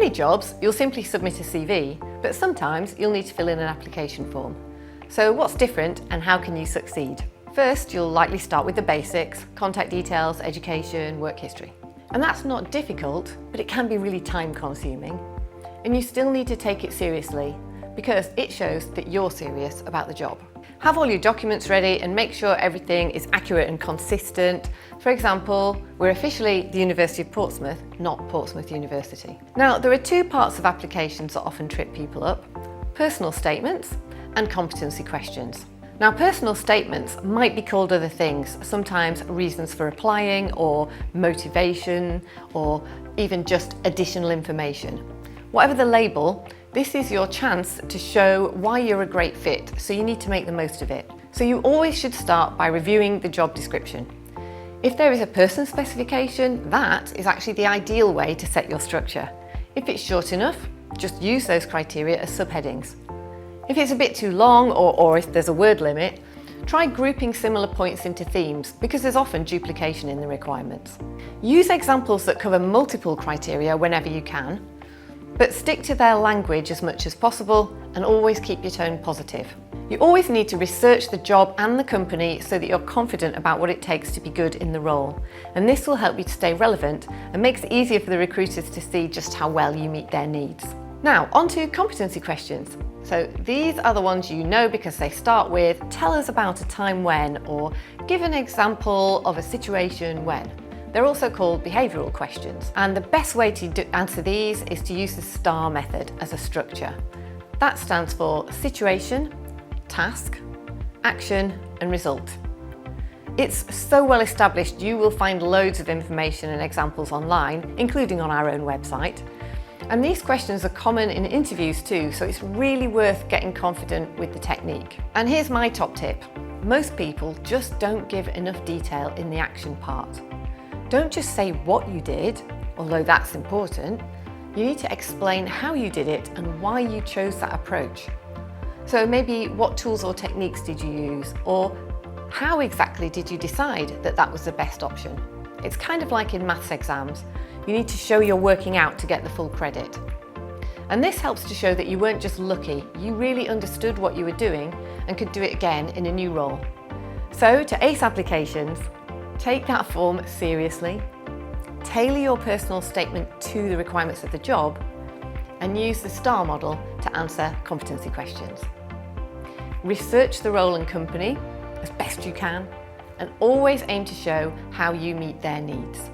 many jobs, you'll simply submit a CV, but sometimes you'll need to fill in an application form. So what's different and how can you succeed? First, you'll likely start with the basics: contact details, education, work history. And that's not difficult, but it can be really time consuming. And you still need to take it seriously because it shows that you're serious about the job. Have all your documents ready and make sure everything is accurate and consistent. For example, we're officially the University of Portsmouth, not Portsmouth University. Now, there are two parts of applications that often trip people up: personal statements and competency questions. Now, personal statements might be called other things, sometimes reasons for applying or motivation or even just additional information. Whatever the label, this is your chance to show why you're a great fit, so you need to make the most of it. So you always should start by reviewing the job description. If there is a person specification, that is actually the ideal way to set your structure. If it's short enough, just use those criteria as subheadings. If it's a bit too long or if there's a word limit, try grouping similar points into themes because there's often duplication in the requirements. Use examples that cover multiple criteria whenever you can, but stick to their language as much as possible and always keep your tone positive. You always need to research the job and the company so that you're confident about what it takes to be good in the role. And this will help you to stay relevant and makes it easier for the recruiters to see just how well you meet their needs. Now, on to competency questions. So these are the ones you know because they start with "tell us about a time when," or "give an example of a situation when." They're also called behavioural questions, and the best way to answer these is to use the STAR method as a structure. That stands for situation, task, action and result. It's so well established you will find loads of information and examples online, including on our own website. And these questions are common in interviews too, so it's really worth getting confident with the technique. And here's my top tip. Most people just don't give enough detail in the action part. Don't just say what you did, although that's important. You need to explain how you did it and why you chose that approach. So maybe what tools or techniques did you use, or how exactly did you decide that that was the best option? It's kind of like in maths exams. You need to show you're working out to get the full credit. And this helps to show that you weren't just lucky, you really understood what you were doing and could do it again in a new role. So to ace applications, take that form seriously, tailor your personal statement to the requirements of the job, and use the STAR model to answer competency questions. Research the role and company as best you can, and always aim to show how you meet their needs.